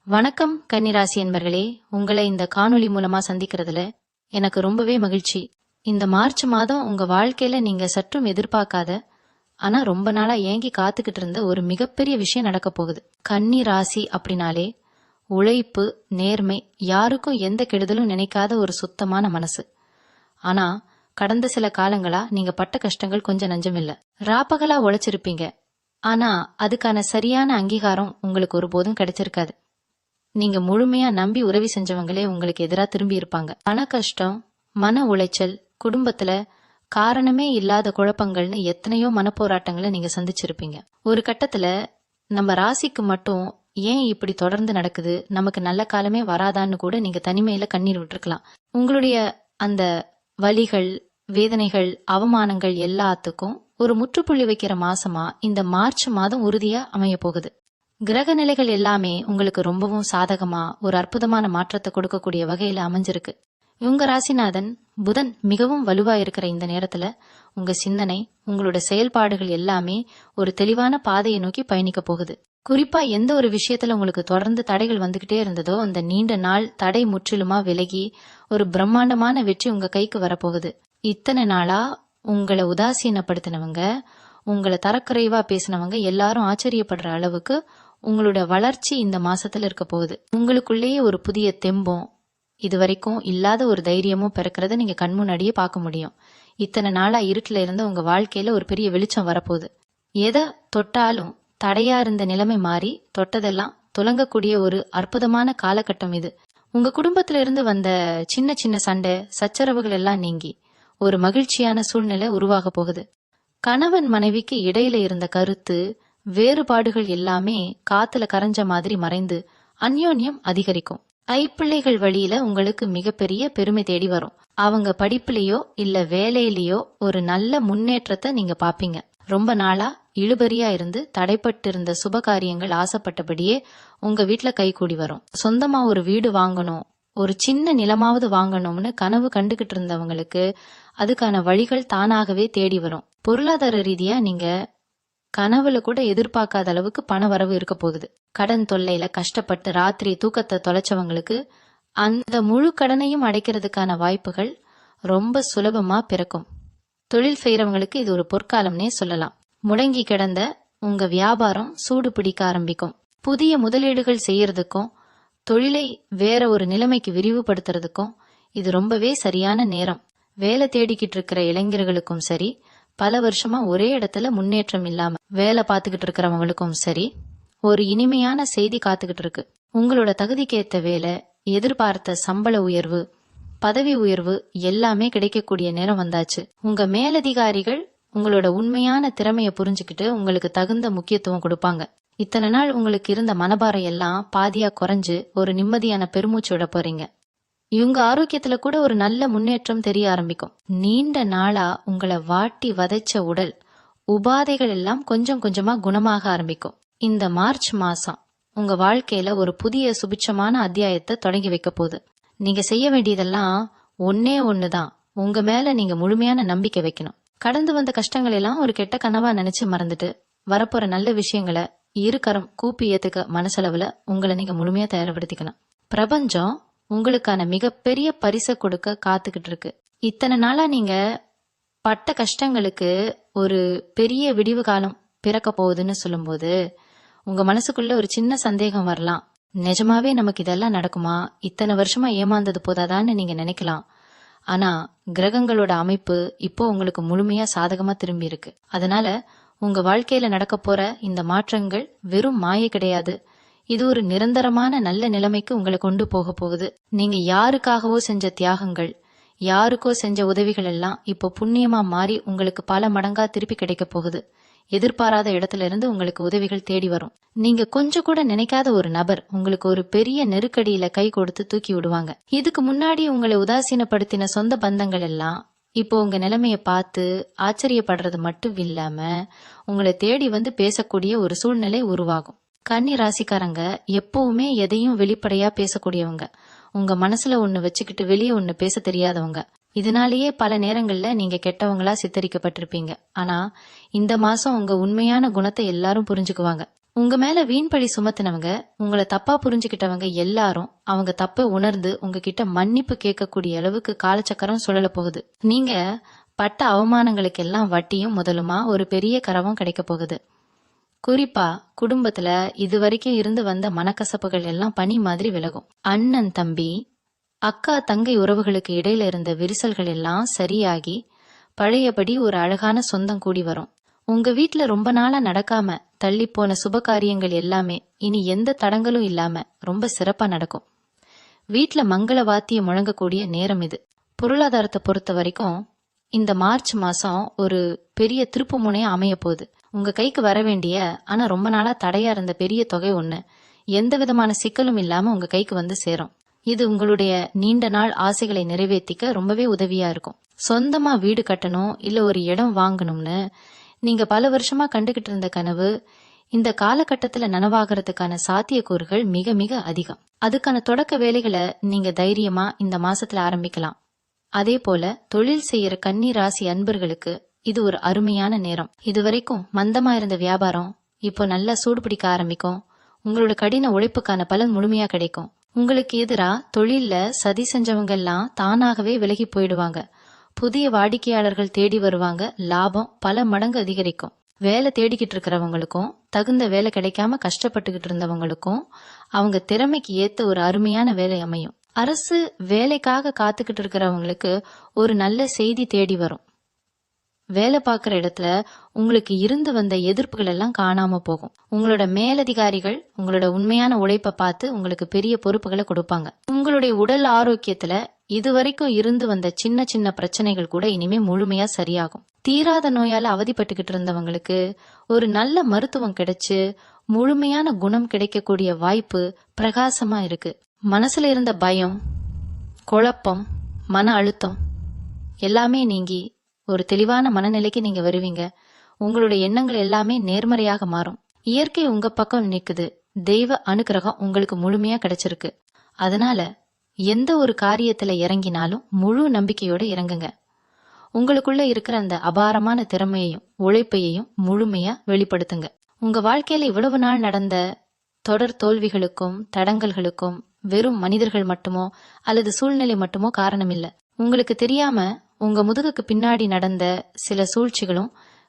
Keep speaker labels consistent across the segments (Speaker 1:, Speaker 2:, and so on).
Speaker 1: வணக்கம் கன்னிராசி என்பர்களே, உங்களை இந்த காணொளி மூலமா சந்திக்கிறதுல எனக்கு ரொம்பவே மகிழ்ச்சி. இந்த மார்ச் மாதம் உங்க வாழ்க்கையில நீங்க சற்றும் எதிர்பார்க்காத ஆனா ரொம்ப நாளா ஏங்கி காத்துக்கிட்டு இருந்த ஒரு மிகப்பெரிய விஷயம் நடக்க போகுது. கன்னி ராசி அப்படின்னாலே உழைப்பு, நேர்மை, யாருக்கும் எந்த கெடுதலும் நினைக்காத ஒரு சுத்தமான மனசு. ஆனா கடந்த சில காலங்களா நீங்க பட்ட கஷ்டங்கள் கொஞ்சம் நஞ்சம் இல்ல. ராப்பகலா உழைச்சிருப்பீங்க, ஆனா அதுக்கான சரியான அங்கீகாரம் உங்களுக்கு ஒருபோதும் கிடைச்சிருக்காது. நீங்க முழுமையா நம்பி உதவி செஞ்சவங்களே உங்களுக்கு எதிரா திரும்பி இருப்பாங்க. பண கஷ்டம், மன உளைச்சல், குடும்பத்துல காரணமே இல்லாத குழப்பங்கள்னு எத்தனையோ மனப்போராட்டங்களை நீங்க சந்திச்சிருப்பீங்க. ஒரு கட்டத்துல நம்ம ராசிக்கு மட்டும் ஏன் இப்படி தொடர்ந்து நடக்குது, நமக்கு நல்ல காலமே வராதான்னு கூட நீங்க தனிமையில கண்ணீர் விட்டுருக்கலாம். உங்களுடைய அந்த வலிகள், வேதனைகள், அவமானங்கள் எல்லாத்துக்கும் ஒரு முற்றுப்புள்ளி வைக்கிற மாசமா இந்த மார்ச் மாதம் உறுதியா அமைய போகுது. கிரக நிலைகள் எல்லாமே உங்களுக்கு ரொம்பவும் சாதகமா ஒரு அற்புதமான மாற்றத்தை கொடுக்கக்கூடிய வகையில அமைஞ்சிருக்கு. உங்க ராசிநாதன் புதன் மிகவும் வலுவா இருக்கிற இந்த நேரத்துல உங்க சிந்தனை, உங்களோட செயல்பாடுகள் எல்லாமே ஒரு தெளிவான பாதையை நோக்கி பயணிக்க போகுது. குறிப்பா எந்த ஒரு விஷயத்துல உங்களுக்கு தொடர்ந்து தடைகள் வந்துகிட்டே இருந்ததோ அந்த நீண்ட நாள் தடை முற்றிலுமா விலகி ஒரு பிரம்மாண்டமான வெற்றி உங்க கைக்கு வரப்போகுது. இத்தனை நாளா உங்களை உதாசீனப்படுத்தினவங்க, உங்களை தரக்குறைவா பேசினவங்க எல்லாரும் ஆச்சரியப்படுற அளவுக்கு உங்களோட வளர்ச்சி இந்த மாசத்துல இருக்க போகுது. உங்களுக்குள்ளேயே ஒரு புதிய தெம்பும், இதுவரைக்கும் இல்லாத ஒரு தைரியமும் பிறக்கிறத நீங்க கண்முன்னாடியே பார்க்க முடியும். இத்தனை நாளா இருட்டுல இருந்த உங்க வாழ்க்கையில ஒரு பெரிய வெளிச்சம் வரப்போகுது. எதை தொட்டாலும் தடையா இருந்த நிலைமை மாறி தொட்டதெல்லாம் துலங்கக்கூடிய ஒரு அற்புதமான காலகட்டம் இது. உங்க குடும்பத்தில இருந்து வந்த சின்ன சின்ன சண்டை, சச்சரவுகள் எல்லாம் நீங்கி ஒரு மகிழ்ச்சியான சூழ்நிலை உருவாக போகுது. கணவன் மனைவிக்கு இடையில இருந்த கருத்து வேறுபாடுகள் எல்லாமே காத்துல கரைஞ்ச மாதிரி மறைந்து அந்யோன்யம் அதிகரிக்கும். கைப்பிள்ளைகள் வழியில உங்களுக்கு மிகப்பெரிய பெருமை தேடி வரும். அவங்க படிப்புலயோ இல்ல வேலையிலயோ ஒரு நல்ல முன்னேற்றத்தை நீங்க பாப்பீங்க. ரொம்ப நாளா இழுபறியா இருந்து தடைப்பட்டு இருந்த சுப காரியங்கள் ஆசைப்பட்டபடியே உங்க வீட்டுல கைகூடி வரும். சொந்தமா ஒரு வீடு வாங்கணும், ஒரு சின்ன நிலமாவது வாங்கணும்னு கனவு கண்டுகிட்டு இருந்தவங்களுக்கு அதுக்கான வழிகள் தானாகவே தேடி வரும். பொருளாதார ரீதியா நீங்க கனவுல கூட எதிர்பார்க்காத அளவுக்கு பண வரவு இருக்க போகுது. கடன் தொல்லையில கஷ்டப்பட்டு ராத்திரி தூக்கத்தை தொலைச்சவங்களுக்கு அந்த முழு கடனையும் அடைக்கிறதுக்கான வாய்ப்புகள் ரொம்ப சுலபமா பிறக்கும். தொழில் செய்யறவங்களுக்கு இது ஒரு பொற்காலம்னே சொல்லலாம். முடங்கி கிடந்த உங்க வியாபாரம் சூடு பிடிக்க ஆரம்பிக்கும். புதிய முதலீடுகள் செய்யறதுக்கும் தொழிலை வேற ஒரு நிலைமைக்கு விரிவுபடுத்துறதுக்கும் இது ரொம்பவே சரியான நேரம். வேலை தேடிக்கிட்டு இருக்கிற இளைஞர்களுக்கும் சரி, பல வருஷமா ஒரே இடத்துல முன்னேற்றம் இல்லாம வேலை பார்த்துக்கிட்டு இருக்கிறவங்களுக்கும் சரி, ஒரு இனிமையான செய்தி காத்துக்கிட்டு இருக்கு. உங்களோட தகுதிக்கேத்த வேலை, எதிர்பார்த்த சம்பள உயர்வு, பதவி உயர்வு எல்லாமே கிடைக்கக்கூடிய நேரம் வந்தாச்சு. உங்க மேலதிகாரிகள் உங்களோட உண்மையான திறமைய புரிஞ்சுக்கிட்டு உங்களுக்கு தகுந்த முக்கியத்துவம் கொடுப்பாங்க. இத்தனை நாள் உங்களுக்கு இருந்த மனபாரம் எல்லாம் பாதியா குறைஞ்சு ஒரு நிம்மதியான பெருமூச்சு விட போறீங்க. இவங்க ஆரோக்கியத்துல கூட ஒரு நல்ல முன்னேற்றம் தெரிய ஆரம்பிக்கும். நீண்ட நாளா உங்களை வாட்டி வதைச்ச உடல் உபாதைகள் எல்லாம் கொஞ்சம் கொஞ்சமா குணமாக ஆரம்பிக்கும். இந்த மார்ச் மாசம் உங்க வாழ்க்கையில ஒரு புதிய சுபிட்சமான அத்தியாயத்தை தொடங்கி வைக்க போகுது. நீங்க செய்ய வேண்டியதெல்லாம் ஒன்னே ஒண்ணுதான். உங்க மேல நீங்க முழுமையான நம்பிக்கை வைக்கணும். கடந்து வந்த கஷ்டங்கள் எல்லாம் ஒரு கெட்ட கனவா நினைச்சு மறந்துட்டு வரப்போற நல்ல விஷயங்களை இருக்கரம் கூப்பி ஏத்துக்க மனசளவுல உங்களை நீங்க முழுமையா தயார்படுத்திக்கணும். பிரபஞ்சம் உங்களுக்கான மிகப்பெரிய பரிசை கொடுக்க காத்துக்கிட்டு இருக்கு. இத்தனை நாளா நீங்க பட்ட கஷ்டங்களுக்கு ஒரு பெரிய விடிவு காலம் பிறக்க போகுதுன்னு சொல்லும்போது உங்க மனசுக்குள்ள ஒரு சின்ன சந்தேகம் வரலாம். நிஜமாவே நமக்கு இதெல்லாம் நடக்குமா, இத்தனை வருஷமா ஏமாந்தது போதாதான்னு நீங்க நினைக்கலாம். ஆனா கிரகங்களோட அமைப்பு இப்போ உங்களுக்கு முழுமையா சாதகமா திரும்பி இருக்கு. அதனால உங்க வாழ்க்கையில நடக்க போற இந்த மாற்றங்கள் வெறும் மாயை கிடையாது. இது ஒரு நிரந்தரமான நல்ல நிலைமைக்கு உங்களை கொண்டு போக போகுது. நீங்க யாருக்காகவோ செஞ்ச தியாகங்கள், யாருக்கோ செஞ்ச உதவிகள் எல்லாம் இப்போ புண்ணியமா மாறி உங்களுக்கு பல மடங்கா திருப்பி கிடைக்க போகுது. எதிர்பாராத இடத்துல இருந்து உங்களுக்கு உதவிகள் தேடி வரும். நீங்க கொஞ்சம் கூட நினைக்காத ஒரு நபர் உங்களுக்கு ஒரு பெரிய நெருக்கடியில கை கொடுத்து தூக்கி விடுவாங்க. இதுக்கு முன்னாடி உங்களை உதாசீனப்படுத்தின சொந்த பந்தங்கள் எல்லாம் இப்போ உங்க நிலைமைய பார்த்து ஆச்சரியப்படுறது மட்டும் இல்லாம உங்களை தேடி வந்து பேசக்கூடிய ஒரு சூழ்நிலை உருவாகும். கன்னி ராசிக்காரங்க எப்பவுமே எதையும் வெளிப்படையா பேசக்கூடியவங்க. உங்க மனசுல ஒண்ணு வச்சுக்கிட்டு வெளியே ஒண்ணு பேச தெரியாதவங்க. இதனாலேயே பல நேரங்கள்ல நீங்க கெட்டவங்களா சித்தரிக்கப்பட்டிருப்பீங்க. ஆனா இந்த மாசம் உங்க உண்மையான குணத்தை எல்லாரும் புரிஞ்சுக்குவாங்க. உங்க மேல வீண் பழி சுமத்தினவங்க, உங்களை தப்பா புரிஞ்சுக்கிட்டவங்க எல்லாரும் அவங்க தப்பை உணர்ந்து உங்ககிட்ட மன்னிப்பு கேட்கக்கூடிய அளவுக்கு காலச்சக்கரம் சுழல போகுது. நீங்க பட்ட அவமானங்களுக்கெல்லாம் வட்டியும் முதலுமா ஒரு பெரிய கரவும் கிடைக்க போகுது. குறிப்பா குடும்பத்துல இதுவரைக்கும் இருந்து வந்த மனக்கசப்புகள் எல்லாம் பனி மாதிரி விலகும். அண்ணன் தம்பி, அக்கா தங்கை உறவுகளுக்கு இடையில இருந்த விரிசல்கள் எல்லாம் சரியாகி பழையபடி ஒரு அழகான சொந்தம் கூடி வரும். உங்க வீட்ல ரொம்ப நாளா நடக்காம தள்ளி போன சுப காரியங்கள் எல்லாமே இனி எந்த தடங்களும் இல்லாம ரொம்ப சிறப்பா நடக்கும். வீட்ல மங்கள வாத்தியம் முழங்கக்கூடிய நேரம் இது. பொருளாதாரத்தை பொறுத்த வரைக்கும் இந்த மார்ச் மாசம் ஒரு பெரிய திருப்பு முனையா அமைய போகுது. உங்க கைக்கு வர வேண்டிய ஆனா ரொம்ப நாளா தடையா இருந்த பெரிய தொகை ஒண்ணு எந்த விதமான சிக்கலும் இல்லாம உங்க கைக்கு வந்து சேரும். இது உங்களுடைய நீண்ட நாள் ஆசைகளை நிறைவேற்றிக்க ரொம்பவே உதவியா இருக்கும். சொந்தமா வீடு கட்டணும் இல்ல ஒரு இடம் வாங்கணும்னு நீங்க பல வருஷமா கண்டுகிட்டு இருந்த கனவு இந்த காலகட்டத்துல நனவாகிறதுக்கான சாத்தியக்கூறுகள் மிக மிக அதிகம். அதுக்கான தொடக்க வேலைகளை நீங்க தைரியமா இந்த மாசத்துல ஆரம்பிக்கலாம். அதே போல தொழில் செய்யற கன்னி ராசி அன்பர்களுக்கு இது ஒரு அருமையான நேரம். இதுவரைக்கும் மந்தமா இருந்த வியாபாரம் இப்போ நல்லா சூடு பிடிக்க ஆரம்பிக்கும். உங்களோட கடின உழைப்புக்கான பலன் முழுமையா கிடைக்கும். உங்களுக்கு எதிரா தொழில்ல சதி செஞ்சவங்க எல்லாம் தானாகவே விலகி போயிடுவாங்க. புதிய வாடிக்கையாளர்கள் தேடி வருவாங்க. லாபம் பல மடங்கு அதிகரிக்கும். வேலை தேடிக்கிட்டு இருக்கிறவங்களுக்கும் தகுந்த வேலை கிடைக்காம கஷ்டப்பட்டுக்கிட்டு இருந்தவங்களுக்கும் அவங்க திறமைக்கு ஏத்த ஒரு அருமையான வேலை அமையும். அரசு வேலைக்காக காத்துக்கிட்டு இருக்கிறவங்களுக்கு ஒரு நல்ல செய்தி தேடி வரும். வேலை பார்க்குற இடத்துல உங்களுக்கு இருந்து வந்த எதிர்ப்புகள் எல்லாம் காணாம போகும். உங்களோட மேலதிகாரிகள் உங்களோட உண்மையான உழைப்பை பார்த்து உங்களுக்கு பெரிய பொறுப்புகளை கொடுப்பாங்க. உங்களுடைய உடல் ஆரோக்கியத்துல இதுவரைக்கும் இருந்து வந்த சின்ன சின்ன பிரச்சனைகள் கூட இனிமே முழுமையா சரியாகும். தீராத நோயால அவதிப்பட்டுக்கிட்டு இருந்தவங்களுக்கு ஒரு நல்ல மருத்துவம் கிடைச்சு முழுமையான குணம் கிடைக்கக்கூடிய வாய்ப்பு பிரகாசமா இருக்கு. மனசுல இருந்த பயம், குழப்பம், மன அழுத்தம் எல்லாமே நீங்கி ஒரு தெளிவான மனநிலைக்கு நீங்க வருவீங்க. உங்களுடைய எண்ணங்கள் எல்லாமே நேர்மறையாக மாறும். இயற்கை உங்க பக்கம் நிக்குது. தெய்வ அனுகிரகம் உங்களுக்கு முழுமையா கிடைச்சிருக்கு. அதனால எந்த ஒரு காரியத்துல இறங்கினாலும் முழு நம்பிக்கையோட இறங்குங்க. உங்களுக்குள்ள இருக்கிற அந்த அபாரமான திறமையையும் உழைப்பையையும் முழுமையா வெளிப்படுத்துங்க. உங்க வாழ்க்கையில இவ்வளவு நாள் நடந்த தொடர் தோல்விகளுக்கும் தடங்கல்களுக்கும் வெறும் மனிதர்கள் மட்டுமோ அல்லது சூழ்நிலை மட்டுமோ காரணம் இல்ல. உங்களுக்கு தெரியாம உங்க முதுகுக்கு பின்னாடி நடந்த சில சூழ்ச்சிகளும்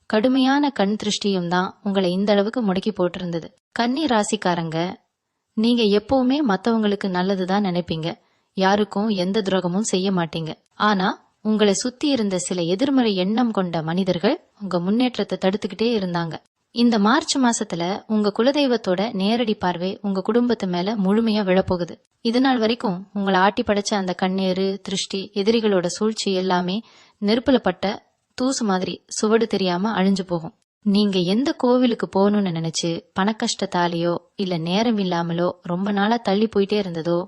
Speaker 1: கடுமையான கண் திருஷ்டியும் தான் உங்களை இந்த அளவுக்கு முடக்கி போட்டிருந்தது. கன்னி ராசிக்காரங்க, நீங்க எப்பவுமே மத்தவங்களுக்கு நல்லதுதான் நினைப்பீங்க. யாருக்கும் எந்த துரோகமும் செய்ய மாட்டீங்க. ஆனா உங்களை சுத்தி இருந்த சில எதிர்மறை எண்ணம் கொண்ட மனிதர்கள் உங்க முன்னேற்றத்தை தடுத்துக்கிட்டே இருந்தாங்க. இந்த மார்ச் மாசத்துல உங்க குலதெய்வத்தோட நேரடி பார்வை உங்க குடும்பத்து மேல முழுமையா விழப்போகுது. இது நாள் வரைக்கும் உங்களை ஆட்டி படைச்ச அந்த கண்ணீரு, திருஷ்டி, எதிரிகளோட சூழ்ச்சி எல்லாமே நெருப்புல பட்ட தூசு மாதிரி சுவடு தெரியாம அழிஞ்சு போகும். நீங்க எந்த கோவிலுக்கு போகணும்னு நினைச்சு பணக்கஷ்டத்தாலேயோ இல்ல நேரம் இல்லாமலோ ரொம்ப நாளா தள்ளி போயிட்டே இருந்ததோ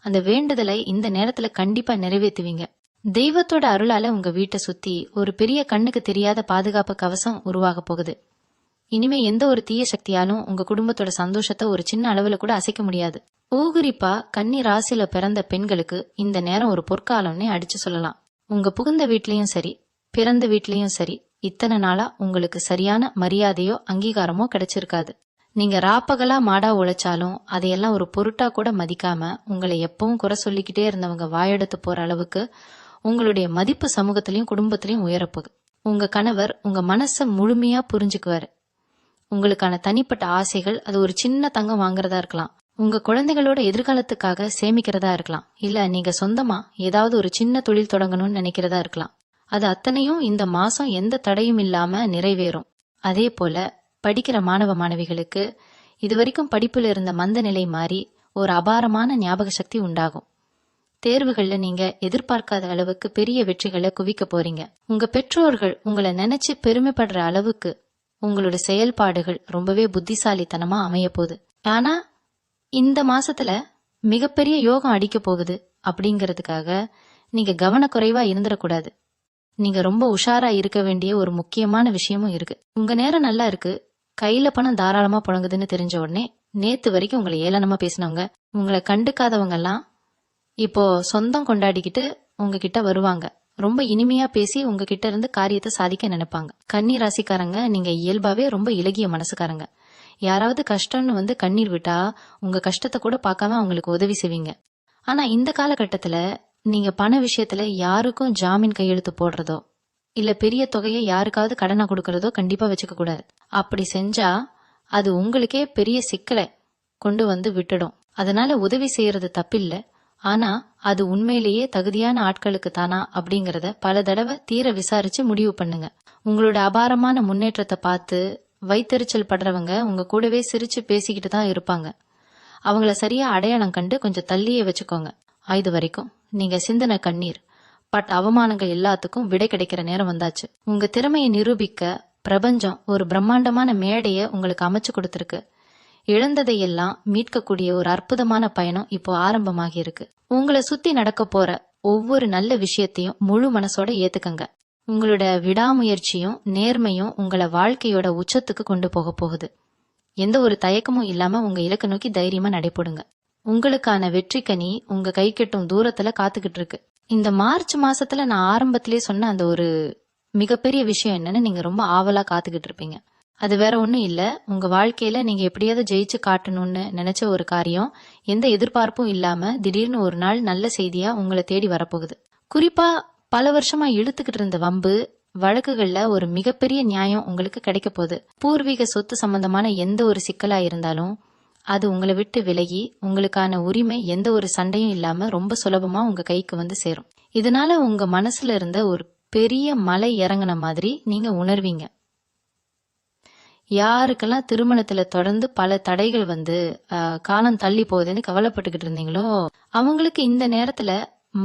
Speaker 1: அந்த வேண்டுதலை இந்த நேரத்துல கண்டிப்பா நிறைவேற்றுவீங்க. தெய்வத்தோட அருளால உங்க வீட்டை சுத்தி ஒரு பெரிய கண்ணுக்கு தெரியாத பாதுகாப்பு கவசம் உருவாக போகுது. இனிமே எந்த ஒரு தீய சக்தியாலும் உங்க குடும்பத்தோட சந்தோஷத்தை ஒரு சின்ன அளவுல கூட அசைக்க முடியாது. ஊகுரிப்பா கன்னி ராசியில பிறந்த பெண்களுக்கு இந்த நேரம் ஒரு பொற்காலம்னே அடிச்சு சொல்லலாம். உங்க புகுந்த வீட்லயும் சரி பிறந்த வீட்லயும் சரி இத்தனை நாளா உங்களுக்கு சரியான மரியாதையோ அங்கீகாரமோ கிடைச்சிருக்காது. நீங்க ராப்பகலா மாடா உழைச்சாலும் அதையெல்லாம் ஒரு பொருட்டா கூட மதிக்காம உங்களை எப்பவும் குறை சொல்லிக்கிட்டே இருந்தவங்க வாயெடுத்து போற அளவுக்கு உங்களுடைய மதிப்பு சமூகத்திலயும் குடும்பத்திலயும் உயரப்போகுது. உங்க கணவர் உங்க மனச முழுமையா புரிஞ்சுக்குவாரு. உங்களுக்கான தனிப்பட்ட ஆசைகள் அது ஒரு சின்ன தங்கம் வாங்குறதா இருக்கலாம், உங்க குழந்தைகளோட எதிர்காலத்துக்காக சேமிக்கிறதா இருக்கலாம், இல்ல நீங்க சொந்தமா ஏதாவது ஒரு சின்ன தொழில் தொடங்கணும்னு நினைக்கிறதா இருக்கலாம். அது அத்தனையும் இந்த மாசம் எந்த தடையும் இல்லாம நிறைவேறும். அதே போல படிக்கிற மாணவ மாணவிகளுக்கு இதுவரைக்கும் படிப்புல இருந்த மந்த நிலை மாறி ஒரு அபாரமான ஞாபக சக்தி உண்டாகும். தேர்வுகள்ல நீங்க எதிர்பார்க்காத அளவுக்கு பெரிய வெற்றிகளை குவிக்க போறீங்க. உங்க பெற்றோர்கள் உங்களை நினைச்சு பெருமைப்படுற அளவுக்கு உங்களோட செயல்பாடுகள் ரொம்பவே புத்திசாலித்தனமா அமைய போகுது. ஆனா இந்த மாசத்துல மிகப்பெரிய யோகம் அடிக்க போகுது அப்படிங்கறதுக்காக நீங்க கவனக்குறைவா இருந்துடக்கூடாது. நீங்க ரொம்ப உஷாரா இருக்க வேண்டிய ஒரு முக்கியமான விஷயமும் இருக்கு. உங்க நேரம் நல்லா இருக்கு, கையில பணம் தாராளமா புழங்குதுன்னு தெரிஞ்ச உடனே நேத்து வரைக்கும் உங்களை ஏளனமா பேசினவங்க, உங்களை கண்டுக்காதவங்க எல்லாம் இப்போ சொந்தம் கொண்டாடிக்கிட்டு உங்ககிட்ட வருவாங்க. ரொம்ப இனிமையா பேசி உங்ககிட்ட இருந்து காரியத்தை சாதிக்க நினைப்பாங்க. கன்னி ராசிக்காரங்க, நீங்க இயல்பாவே ரொம்ப இலகிய மனசுக்காரங்க. யாராவது கஷ்டம்னு வந்து கண்ணீர் விட்டா உங்க கஷ்டத்தை கூட பார்க்காம அவங்களுக்கு உதவி செய்வீங்க. ஆனா இந்த காலகட்டத்துல நீங்க பண விஷயத்துல யாருக்கும் ஜாமீன் கையெழுத்து போடுறதோ இல்ல பெரிய தொகையை யாருக்காவது கடனா கொடுக்கறதோ கண்டிப்பா வச்சுக்க கூடாது. அப்படி செஞ்சா அது உங்களுக்கே பெரிய சிக்கலை கொண்டு வந்து விட்டுடும். அதனால உதவி செய்யறது தப்பில்ல. ஆனா அது உண்மையிலேயே தகுதியான ஆட்களுக்கு தானா அப்படிங்கறத பல தடவை தீர விசாரிச்சு முடிவு பண்ணுங்க. உங்களோட அபாரமான முன்னேற்றத்தை பார்த்து வைத்தறிச்சல் படுறவங்க உங்க கூடவே சிரிச்சு பேசிக்கிட்டு தான் இருப்பாங்க. அவங்கள சரியா அடையாளம் கண்டு கொஞ்சம் தள்ளியே வச்சுக்கோங்க. இது வரைக்கும் நீங்க சிந்தின கண்ணீர் பட் அவமானங்கள் எல்லாத்துக்கும் விடை கிடைக்கிற நேரம் வந்தாச்சு. உங்க திறமையை நிரூபிக்க பிரபஞ்சம் ஒரு பிரம்மாண்டமான மேடைய உங்களுக்கு அமைச்சு கொடுத்திருக்கு. இழந்ததையெல்லாம் மீட்கக்கூடிய ஒரு அற்புதமான பயணம் இப்போ ஆரம்பமாகி இருக்கு. உங்களை சுத்தி நடக்க போற ஒவ்வொரு நல்ல விஷயத்தையும் முழு மனசோட ஏத்துக்கங்க. உங்களோட விடாமுயற்சியும் நேர்மையும் உங்களை வாழ்க்கையோட உச்சத்துக்கு கொண்டு போக போகுது. எந்த ஒரு தயக்கமும் இல்லாம உங்க இலக்கை நோக்கி தைரியமா நடைபோடுங்க. உங்களுக்கான வெற்றி கனி உங்க கை கட்டும் தூரத்துல காத்துக்கிட்டு இருக்கு. இந்த மார்ச் மாசத்துல நான் ஆரம்பத்திலே சொன்ன அந்த ஒரு மிகப்பெரிய விஷயம் என்னன்னு நீங்க ரொம்ப ஆவலா காத்துக்கிட்டு இருப்பீங்க. அது வேற ஒண்ணும் இல்ல, உங்க வாழ்க்கையில நீங்க எப்படியாவது ஜெயிச்சு காட்டணும்னு நினைச்ச ஒரு காரியம் எந்த எதிர்பார்ப்பும் இல்லாம திடீர்னு ஒரு நாள் நல்ல செய்தியா உங்களை தேடி வரப்போகுது. குறிப்பா பல வருஷமா இழுத்துக்கிட்டு இருந்த வம்பு வழக்குகள்ல ஒரு மிகப்பெரிய நியாயம் உங்களுக்கு கிடைக்க போகுது. பூர்வீக சொத்து சம்பந்தமான எந்த ஒரு சிக்கலா இருந்தாலும் அது உங்களை விட்டு விலகி உங்களுக்கான உரிமை எந்த ஒரு சண்டையும் இல்லாம ரொம்ப சுலபமா உங்க கைக்கு வந்து சேரும். இதனால உங்க மனசுல இருந்த ஒரு பெரிய மலை இறங்கின மாதிரி நீங்க உணர்வீங்க. யாருக்கெல்லாம் திருமணத்துல தொடர்ந்து பல தடைகள் வந்து காலம் தள்ளி போகுதுன்னு கவலைப்பட்டுக்கிட்டு இருந்தீங்களோ அவங்களுக்கு இந்த நேரத்துல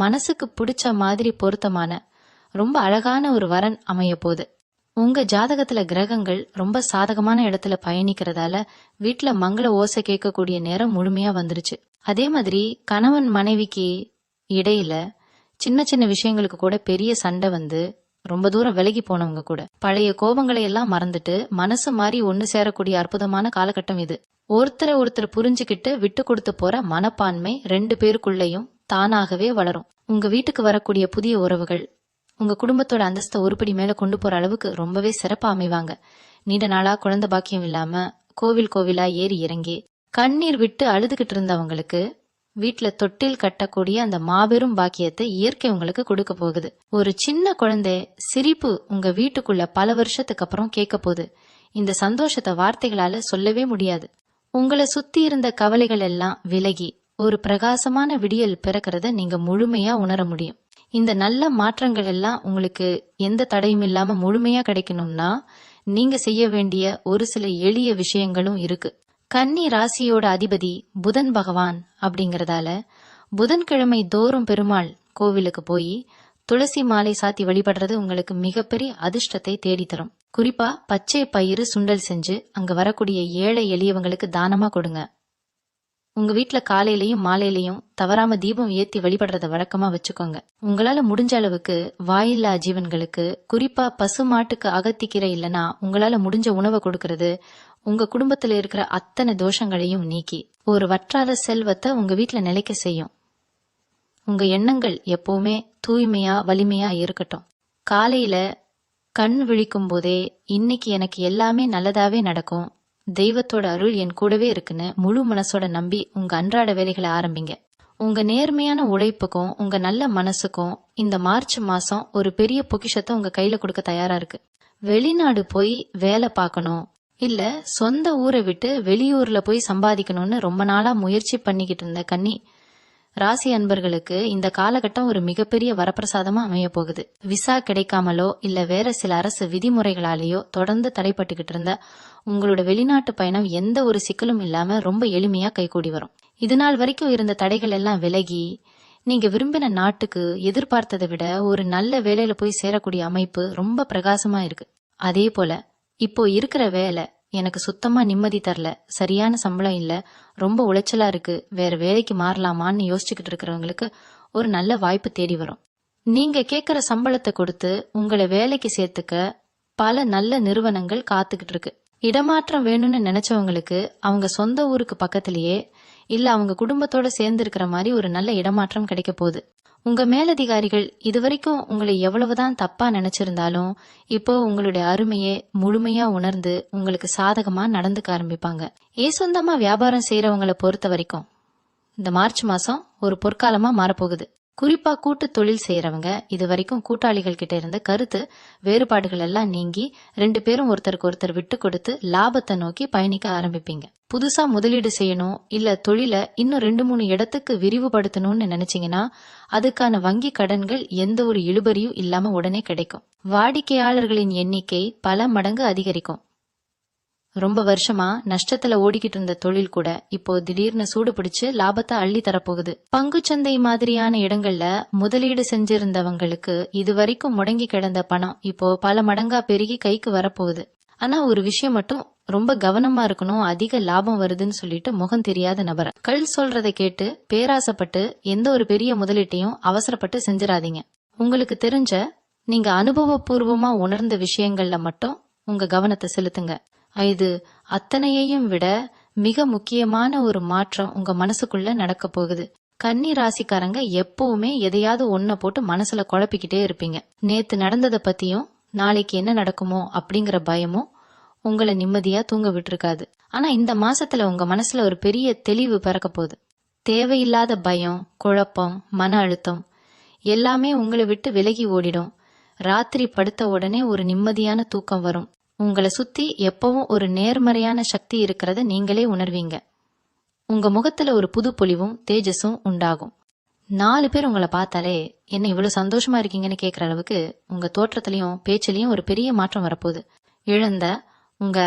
Speaker 1: மனசுக்கு பிடிச்ச மாதிரி பொருத்தமான ரொம்ப அழகான ஒரு வரன் அமைய போகுது. உங்க ஜாதகத்துல கிரகங்கள் ரொம்ப சாதகமான இடத்துல பயணிக்கிறதால வீட்டுல மங்கள ஓசை கேட்கக்கூடிய நேரம் முழுமையா வந்துருச்சு. அதே மாதிரி கணவன் மனைவிக்கு இடையில சின்ன சின்ன விஷயங்களுக்கு கூட பெரிய சண்டை வந்து ரொம்ப தூரம் விலகி போனவங்க கூட பழைய கோபங்களை எல்லாம் மறந்துட்டு மனசு மாறி ஒண்ணு சேரக்கூடிய அற்புதமான காலகட்டம் இது. ஒருத்தரை புரிஞ்சுக்கிட்டு விட்டு கொடுத்து போற மனப்பான்மை 2 பேருக்குள்ளேயும் தானாகவே வளரும். உங்க வீட்டுக்கு வரக்கூடிய புதிய உறவுகள் உங்க குடும்பத்தோட அந்தஸ்தை ஒருபடி மேல கொண்டு போற அளவுக்கு ரொம்பவே சிறப்பா அமைவாங்க. நீண்ட நாளா குழந்தை பாக்கியம் இல்லாம கோவிலா ஏறி இறங்கி கண்ணீர் விட்டு அழுதுகிட்டு இருந்தவங்களுக்கு வீட்டுல தொட்டில் கட்டக்கூடிய அந்த மாபெரும் பாக்கியத்தை இயற்கை உங்களுக்கு கொடுக்க போகுது. ஒரு சின்ன குழந்தை சிரிப்பு உங்க வீட்டுக்குள்ள பல வருஷத்துக்கு அப்புறம் கேட்க போகுது. இந்த சந்தோஷத்தை வார்த்தைகளால சொல்லவே முடியாது. உங்களை சுத்தி இருந்த கவலைகள் எல்லாம் விலகி ஒரு பிரகாசமான விடியல் பிறக்கிறத நீங்க முழுமையா உணர முடியும். இந்த நல்ல மாற்றங்கள் எல்லாம் உங்களுக்கு எந்த தடையும் இல்லாம முழுமையா கிடைக்கணும்னா நீங்க செய்ய வேண்டிய ஒரு சில எளிய விஷயங்களும் இருக்கு. கன்னி ராசியோட அதிபதி புதன் பகவான் அப்படிங்கறதால புதன்கிழமை தோறும் பெருமாள் கோவிலுக்கு போய் துளசி மாலை சாத்தி வழிபடுறது உங்களுக்கு மிகப்பெரிய அதிர்ஷ்டத்தை தேடித்தரும். குறிப்பா பச்சை பயிறு சுண்டல் செஞ்சு அங்க வரக்கூடிய ஏழை எளியவங்களுக்கு தானமா கொடுங்க. உங்க வீட்டுல காலையிலயும் மாலையிலயும் தவறாம தீபம் ஏத்தி வழிபடுறத வழக்கமா வச்சுக்கோங்க. உங்களால முடிஞ்ச அளவுக்கு வாயில்லா ஜீவன்களுக்கு குறிப்பா பசு மாட்டுக்கு அகத்திக்கீரை இல்லைன்னா உங்களால முடிஞ்ச உணவை கொடுக்கறது உங்க குடும்பத்துல இருக்கிற அத்தனை தோஷங்களையும் நீக்கி ஒரு வற்றாத செல்வத்தை உங்க வீட்டுல நிலைக்க செய்யும். உங்க எண்ணங்கள் எப்பவுமே தூய்மையா வலிமையா இருக்கட்டும். காலையில கண் விழிக்கும் போதே இன்னைக்கு எனக்கு எல்லாமே நல்லதாவே நடக்கும், தெய்வத்தோட அருள் என் கூடவே இருக்குன்னு முழு மனசோட நம்பி உங்க அன்றாட வேலைகளை ஆரம்பிங்க. உங்க நேர்மையான உழைப்புக்கும் உங்க நல்ல மனசுக்கும் இந்த மார்ச் மாசம் ஒரு பெரிய பொக்கிஷத்தை உங்க கையில கொடுக்க தயாரா இருக்கு. வெளிநாடு போய் வேலை பார்க்கணும் இல்ல சொந்த ஊரை விட்டு வெளியூர்ல போய் சம்பாதிக்கணும்னு ரொம்ப நாளா முயற்சி பண்ணிக்கிட்டு இருந்த கன்னி ராசி அன்பர்களுக்கு இந்த காலகட்டம் ஒரு மிகப்பெரிய வரப்பிரசாதமா அமைய போகுது. விசா கிடைக்காமலோ இல்ல வேற சில அரசு விதிமுறைகளாலேயோ தொடர்ந்து தடைப்பட்டுக்கிட்டு இருந்த உங்களோட வெளிநாட்டு பயணம் எந்த ஒரு சிக்கலும் இல்லாம ரொம்ப எளிமையா கைகூடி வரும். இது நாள் வரைக்கும் இருந்த தடைகள் எல்லாம் விலகி நீங்க விரும்பின நாட்டுக்கு எதிர்பார்த்ததை விட ஒரு நல்ல வேலையில போய் சேரக்கூடிய அமைப்பு ரொம்ப பிரகாசமா இருக்கு. அதே போல இப்போ இருக்கிற வேலை எனக்கு சுத்தமா நிம்மதி தரல, சரியான சம்பளம் இல்ல, ரொம்ப உளைச்சலா இருக்கு, வேற வேலைக்கு மாறலாமான்னு யோசிச்சுக்கிட்டு இருக்கிறவங்களுக்கு ஒரு நல்ல வாய்ப்பு தேடி வரும். நீங்க கேட்கிற சம்பளத்தை கொடுத்து உங்களை வேலைக்கு சேர்த்துக்க பல நல்ல நிறுவனங்கள் காத்துக்கிட்டு இருக்கு. இடமாற்றம் வேணும்னு நினைச்சவங்களுக்கு அவங்க சொந்த ஊருக்கு பக்கத்திலேயே இல்ல அவங்க குடும்பத்தோட சேர்ந்து இருக்கிற மாதிரி ஒரு நல்ல இடமாற்றம் கிடைக்க போகுது. உங்க மேலதிகாரிகள் இதுவரைக்கும் உங்களை எவ்வளவுதான் தப்பா நினைச்சிருந்தாலும் இப்போ உங்களுடைய அருமையை முழுமையா உணர்ந்து உங்களுக்கு சாதகமா நடந்துக்க ஆரம்பிப்பாங்க. சொந்தமா வியாபாரம் செய்யறவங்களை பொறுத்த வரைக்கும் இந்த மார்ச் மாசம் ஒரு பொற்காலமா மாறப்போகுது. குறிப்பா கூட்டு தொழில் செய்யறவங்க இது வரைக்கும் கூட்டாளிகள் கிட்ட இருந்த கருத்து வேறுபாடுகள் எல்லாம் நீங்கி 2 பேரும் ஒருத்தருக்கு ஒருத்தர் விட்டு கொடுத்து லாபத்தை நோக்கி பயணிக்க ஆரம்பிப்பீங்க. புதுசா முதலீடு செய்யணும் இல்ல தொழிலை இன்னும் 2-3 இடத்துக்கு விரிவுபடுத்தணும்னு நினைச்சீங்கன்னா அதுக்கான வங்கி கடன்கள் எந்த ஒரு இழுபறியும் இல்லாம உடனே கிடைக்கும். வாடிக்கையாளர்களின் எண்ணிக்கை பல மடங்கு அதிகரிக்கும். ரொம்ப வருஷமா நஷ்டத்துல ஓடிக்கிட்டு இருந்த தொழில் கூட இப்போ திடீர்னு சூடு பிடிச்சு லாபத்தை அள்ளி தரப்போகுது. பங்குச்சந்தை மாதிரியான இடங்கள்ல முதலீடு செஞ்சிருந்தவங்களுக்கு இதுவரைக்கும் முடங்கி கிடந்த பணம் இப்போ பல மடங்கா பெருகி கைக்கு வரப்போகுது. ஆனா ஒரு விஷயம் மட்டும் ரொம்ப கவனமா இருக்கணும். அதிக லாபம் வருதுன்னு சொல்லிட்டு முகம் தெரியாத நபரை கள் சொல்றதை கேட்டு பேராசப்பட்டு எந்த ஒரு பெரிய முதலீட்டையும் அவசரப்பட்டு செஞ்சிடாதீங்க. உங்களுக்கு தெரிஞ்ச நீங்க அனுபவபூர்வமா உணர்ந்த விஷயங்கள்ல மட்டும் உங்க கவனத்தை செலுத்துங்க. இது அத்தனையையும் விட மிக முக்கியமான ஒரு மாற்றம் உங்க மனசுக்குள்ள நடக்க போகுது. கன்னி ராசிக்காரங்க எப்பவுமே எதையாவது ஒன்ன போட்டு மனசுல குழப்பிக்கிட்டே இருப்பீங்க. நேத்து நடந்ததை பத்தியும் நாளைக்கு என்ன நடக்குமோ அப்படிங்கிற பயமும் உங்களை நிம்மதியா தூங்க விட்டுருக்காது. ஆனா இந்த மாசத்துல உங்க மனசுல ஒரு பெரிய தெளிவு பிறக்க போகுது. தேவையில்லாத பயம், குழப்பம், மன அழுத்தம் எல்லாமே உங்களை விட்டு விலகி ஓடிடும். ராத்திரி படுத்த உடனே ஒரு நிம்மதியான தூக்கம் வரும். உங்களை சுத்தி எப்பவும் ஒரு நேர்மறையான சக்தி இருக்கிறத நீங்களே உணர்வீங்க. உங்க முகத்துல ஒரு புது பொலிவும் தேஜஸும் உண்டாகும். 4 பேர் உங்களை பார்த்தாலே என்ன இவ்வளவு சந்தோஷமா இருக்கீங்கன்னு கேக்குற அளவுக்கு உங்க தோற்றத்திலையும் பேச்சிலையும் ஒரு பெரிய மாற்றம் வரப்போகுது. இழந்த உங்க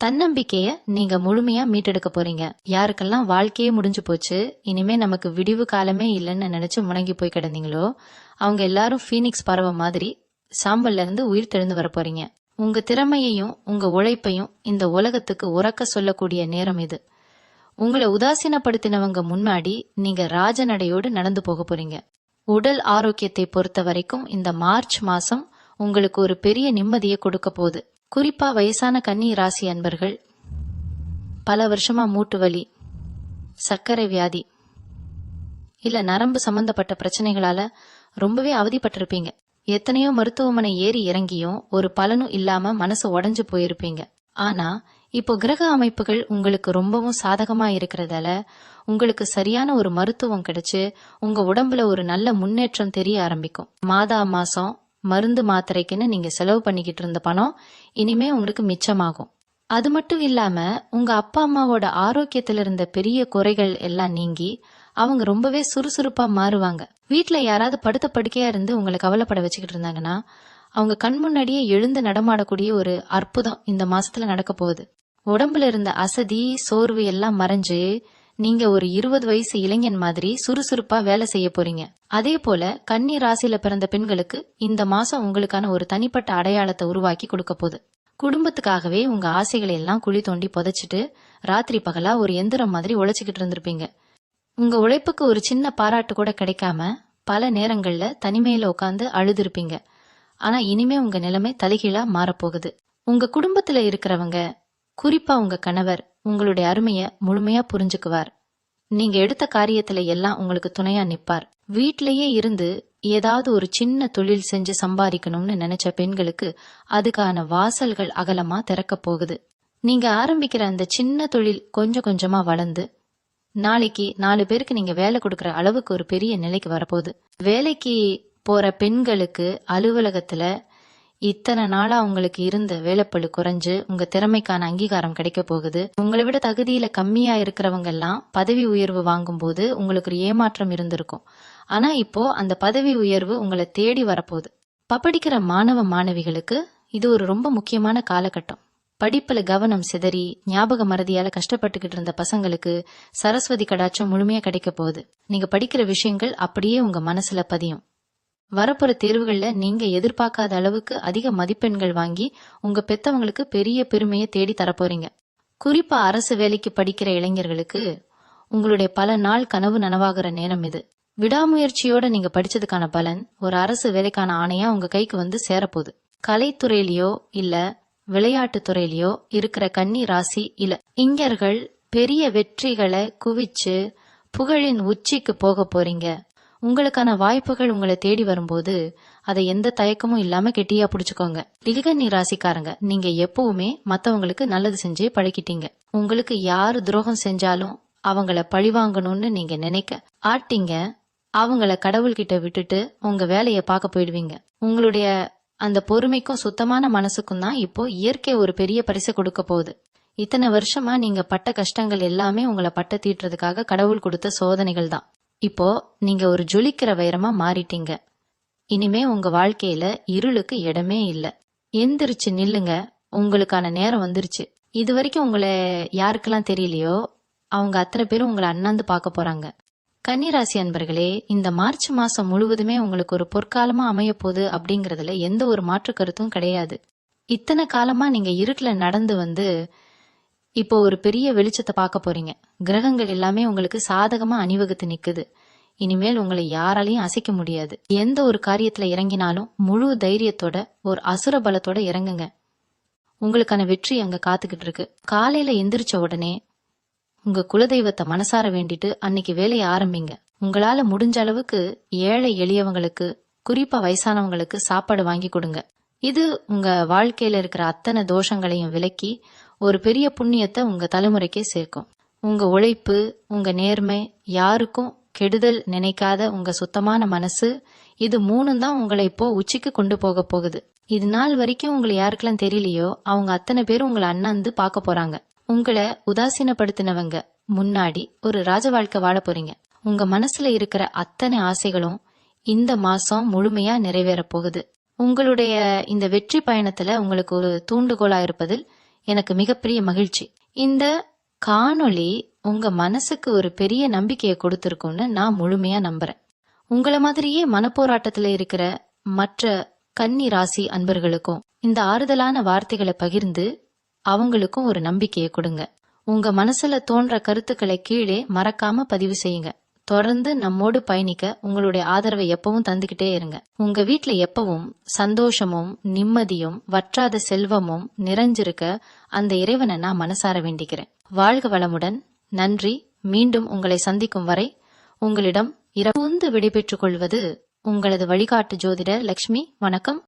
Speaker 1: தன்னம்பிக்கைய நீங்க முழுமையா மீட்டெடுக்க போறீங்க. யாருக்கெல்லாம் வாழ்க்கையே முடிஞ்சு போச்சு, இனிமே நமக்கு விடிவு காலமே இல்லைன்னு நினைச்சு முடங்கி போய் கிடந்தீங்களோ அவங்க எல்லாரும் பீனிக்ஸ் பறவை மாதிரி சாம்பல்ல இருந்து உயிர் தெழுந்து வர போறீங்க. உங்க திறமையையும் உங்க உழைப்பையும் இந்த உலகத்துக்கு உறக்க சொல்லக்கூடிய நேரம் இது. உங்களை உதாசீனப்படுத்தினவங்க முன்னாடி நீங்க ராஜநடையோடு நடந்து போக போறீங்க. உடல் ஆரோக்கியத்தை பொறுத்த வரைக்கும் இந்த மார்ச் மாசம் உங்களுக்கு ஒரு பெரிய நிம்மதியை கொடுக்க போகுது. குறிப்பா வயசான கன்னி ராசி அன்பர்கள் பல வருஷமா மூட்டு வலி, சர்க்கரை வியாதி இல்ல நரம்பு சம்பந்தப்பட்ட பிரச்சனைகளால ரொம்பவே அவதிப்பட்டிருப்பீங்க. எத்தனையோ மருத்துவமனை ஏறி இறங்கியும் ஒரு பலனும் இல்லாம மனசு உடைஞ்சு போயிருப்பீங்க. ஆனா இப்போ கிரக அமைப்புகள் உங்களுக்கு ரொம்பவும் சாதகமா இருக்கிறதால உங்களுக்கு சரியான ஒரு மருத்துவம் கிடைச்சு உங்க உடம்புல ஒரு நல்ல முன்னேற்றம் தெரிய ஆரம்பிக்கும். மாசம் மருந்து மாத்திரைக்குன்னு நீங்க செலவு பண்ணிக்கிட்டு இருந்த பணம் இனிமே உங்களுக்கு மிச்சமாகும். அது மட்டும் இல்லாம உங்க அப்பா அம்மாவோட ஆரோக்கியத்துல இருந்த பெரிய குறைகள் எல்லாம் நீங்கி அவங்க ரொம்பவே சுறுசுறுப்பா மாறுவாங்க. வீட்டுல யாராவது படுத்த படுக்கையா இருந்து உங்களை கவலைப்பட வச்சுக்கிட்டு இருந்தாங்கன்னா அவங்க கண் முன்னாடியே எழுந்து நடமாடக்கூடிய ஒரு அற்புதம் இந்த மாசத்துல நடக்க போகுது. உடம்புல இருந்த அசதி, சோர்வு எல்லாம் மறைஞ்சு நீங்க ஒரு 20 வயசு இளைஞன் மாதிரி சுறுசுறுப்பா வேலை செய்ய போறீங்க. அதே போல கன்னி ராசியில பிறந்த பெண்களுக்கு இந்த மாசம் உங்களுக்கான ஒரு தனிப்பட்ட அடையாளத்தை உருவாக்கி கொடுக்க போகுது. குடும்பத்துக்காகவே உங்க ஆசைகளை எல்லாம் குழி தோண்டி புதைச்சிட்டு ராத்திரி பகலா ஒரு எந்திரம் மாதிரி உழைச்சிக்கிட்டு இருந்திருப்பீங்க. உங்க உழைப்புக்கு ஒரு சின்ன பாராட்டு கூட கிடைக்காம பல நேரங்கள்ல தனிமையில உட்காந்து அழுதுருப்பீங்க. ஆனா இனிமே உங்க நிலைமை தலைகீழா மாறப்போகுது. உங்க குடும்பத்துல இருக்கிறவங்க, குறிப்பா உங்க கணவர் உங்களுடைய அருமைய முழுமையா புரிஞ்சுக்குவார். நீங்க எடுத்த காரியத்துல எல்லாம் உங்களுக்கு துணையா நிப்பார். வீட்டிலேயே இருந்து ஏதாவது ஒரு சின்ன தொழில் செஞ்சு சம்பாதிக்கணும்னு நினைச்ச பெண்களுக்கு அதுக்கான வாசல்கள் அகலமா திறக்க போகுது. நீங்க ஆரம்பிக்கிற அந்த சின்ன தொழில் கொஞ்சம் கொஞ்சமா வளர்ந்து நாளைக்கு 4 பேருக்கு நீங்க வேலை கொடுக்கற அளவுக்கு ஒரு பெரிய நிலைக்கு வரப்போகுது. வேலைக்கு போற பெண்களுக்கு அலுவலகத்துல இத்தனை நாளா உங்களுக்கு இருந்த வேலைப்பளு குறைஞ்சு உங்க திறமைக்கான அங்கீகாரம் கிடைக்க போகுது. உங்களை விட தகுதியில கம்மியா இருக்கிறவங்க எல்லாம் பதவி உயர்வு வாங்கும் போது உங்களுக்கு ஒரு ஏமாற்றம் இருந்திருக்கும். ஆனா இப்போ அந்த பதவி உயர்வு உங்களை தேடி வரப்போகுது. படிக்கிற மாணவ மாணவிகளுக்கு இது ஒரு ரொம்ப முக்கியமான காலகட்டம். படிப்புல கவனம் சிதறி ஞாபக மறதியால கஷ்டப்பட்டுக்கிட்டு இருந்த பசங்களுக்கு சரஸ்வதி கடாட்சம் முழுமையா கிடைக்க போகுது. நீங்க படிக்கிற விஷயங்கள் அப்படியே உங்க மனசுல பதியும். வரப்போற தேர்வுகள்ல நீங்க எதிர்பார்க்காத அளவுக்கு அதிக மதிப்பெண்கள் வாங்கி உங்க பெத்தவங்களுக்கு பெரிய பெருமையை தேடி தரப்போறீங்க. குறிப்பா அரசு வேலைக்கு படிக்கிற இளைஞர்களுக்கு உங்களுடைய பல நாள் கனவு நனவாகிற நேரம் இது. விடாமுயற்சியோட நீங்க படிச்சதுக்கான பலன் ஒரு அரசு வேலைக்கான ஆணையா உங்க கைக்கு வந்து சேரப்போகுது. கலைத்துறையிலயோ இல்ல விளையாட்டு துறையிலயோ இருக்கிற கன்னி ராசி இளைஞர்கள் பெரிய வெற்றிகளை குவிச்சு புகழின் உச்சிக்கு போக போறீங்க. உங்களுக்கான வாய்ப்புகள் உங்களை தேடி வரும்போது அதை எந்த தயக்கமும் இல்லாம கெட்டியா புடிச்சுக்கோங்க. ரிகன்னி ராசிக்காரங்க, நீங்க எப்பவுமே மத்தவங்களுக்கு நல்லது செஞ்சே பழகிட்டீங்க. உங்களுக்கு யாரு துரோகம் செஞ்சாலும் அவங்கள பழிவாங்கணும்னு நீங்க நினைக்க ஆட்டீங்க. அவங்கள கடவுள்கிட்ட விட்டுட்டு உங்க வேலையை பார்க்க போயிடுவீங்க. உங்களுடைய அந்த பொறுமைக்கும் சுத்தமான மனசுக்கும் தான் இப்போ இயற்கை ஒரு பெரிய பரிசு கொடுக்க போகுது. இத்தனை வருஷமா நீங்க பட்ட கஷ்டங்கள் எல்லாமே உங்களை பட்ட தீட்டுறதுக்காக கடவுள் கொடுத்த சோதனைகள் தான். இப்போ நீங்க ஒரு ஜொலிக்கிற வைரமா மாறிட்டீங்க. இனிமே உங்க வாழ்க்கையில இருளுக்கு இடமே இல்ல. எந்திரிச்சு நில்லுங்க, உங்களுக்கான நேரம் வந்துருச்சு. இது வரைக்கும் உங்களை யாருக்கெல்லாம் தெரியலையோ அவங்க அத்தனை பேரும் உங்களை அண்ணாந்து பார்க்க போறாங்க. கன்னிராசி அன்பர்களே, இந்த மார்ச் மாசம் முழுவதுமே உங்களுக்கு ஒரு பொற்காலமா அமைய போகுது அப்படிங்கறதுல எந்த ஒரு மாற்று கருத்தும் கிடையாது. இத்தனை காலமா நீங்க இருட்டுல நடந்து வந்து இப்போ ஒரு பெரிய வெளிச்சத்தை பார்க்க போறீங்க. கிரகங்கள் எல்லாமே உங்களுக்கு சாதகமா அணிவகுத்து நிக்குது. இனிமேல் உங்களை யாராலையும் அசைக்க முடியாது. எந்த ஒரு காரியத்துல இறங்கினாலும் முழு தைரியத்தோட ஒரு அசுர பலத்தோட இறங்குங்க. உங்களுக்கான வெற்றி அங்க காத்துக்கிட்டு இருக்கு. காலையில எந்திரிச்ச உடனே உங்க குலதெய்வத்தை மனசார வேண்டிட்டு அன்னைக்கு வேலையை ஆரம்பிங்க. உங்களால முடிஞ்ச அளவுக்கு ஏழை எளியவங்களுக்கு, குறிப்பா வயசானவங்களுக்கு சாப்பாடு வாங்கி கொடுங்க. இது உங்க வாழ்க்கையில இருக்கிற அத்தனை தோஷங்களையும் விலக்கி ஒரு பெரிய புண்ணியத்தை உங்க தலைமுறைக்கே சேர்க்கும். உங்க உழைப்பு, உங்க நேர்மை, யாருக்கும் கெடுதல் நினைக்காத உங்க சுத்தமான மனசு, இது மூணும் தான் உங்களை இப்போ உச்சிக்கு கொண்டு போக போகுது. இது நாள் வரைக்கும் உங்களை யாருக்கெல்லாம் தெரியலையோ அவங்க அத்தனை பேரும் உங்களை அண்ணாந்து பார்க்க போறாங்க. உங்களை உதாசீனப்படுத்தினவங்க முன்னாடி ஒரு ராஜ வாழ்க்கை வாழ போறீங்க. உங்க மனசுல இருக்கிற அத்தனை ஆசைகளும் இந்த மாசம் முழுமையா நிறைவேற போகுது. உங்களுடைய இந்த வெற்றி பயணத்துல உங்களுக்கு ஒரு தூண்டுகோலா இருப்பதில் எனக்கு மிகப்பெரிய மகிழ்ச்சி. இந்த காணொளி உங்க மனசுக்கு ஒரு பெரிய நம்பிக்கையை கொடுத்திருக்கும்னு நான் முழுமையா நம்புறேன். உங்களை மாதிரியே மனப்போராட்டத்துல இருக்கிற மற்ற கன்னி ராசி அன்பர்களுக்கும் இந்த ஆறுதலான வார்த்தைகளை பகிர்ந்து அவங்களுக்கும் ஒரு நம்பிக்கையை கொடுங்க. உங்க மனசுல தோன்ற கருத்துக்களை கீழே மறக்காம பதிவு செய்யுங்க. தொடர்ந்து நம்மோடு பயணிக்க உங்களுடைய ஆதரவை எப்பவும் தந்துகிட்டே இருங்க. உங்க வீட்ல எப்பவும் சந்தோஷமும் நிம்மதியும் வற்றாத செல்வமும் நிறைஞ்சிருக்க அந்த இறைவனை நான் மனசார வேண்டிக்கிறேன். வாழ்க வளமுடன். நன்றி. மீண்டும் உங்களை சந்திக்கும் வரை உங்களிடம் இரவு விடைபெற்றுக் கொள்வது உங்களது வழிகாட்டு ஜோதிடர் லக்ஷ்மி. வணக்கம்.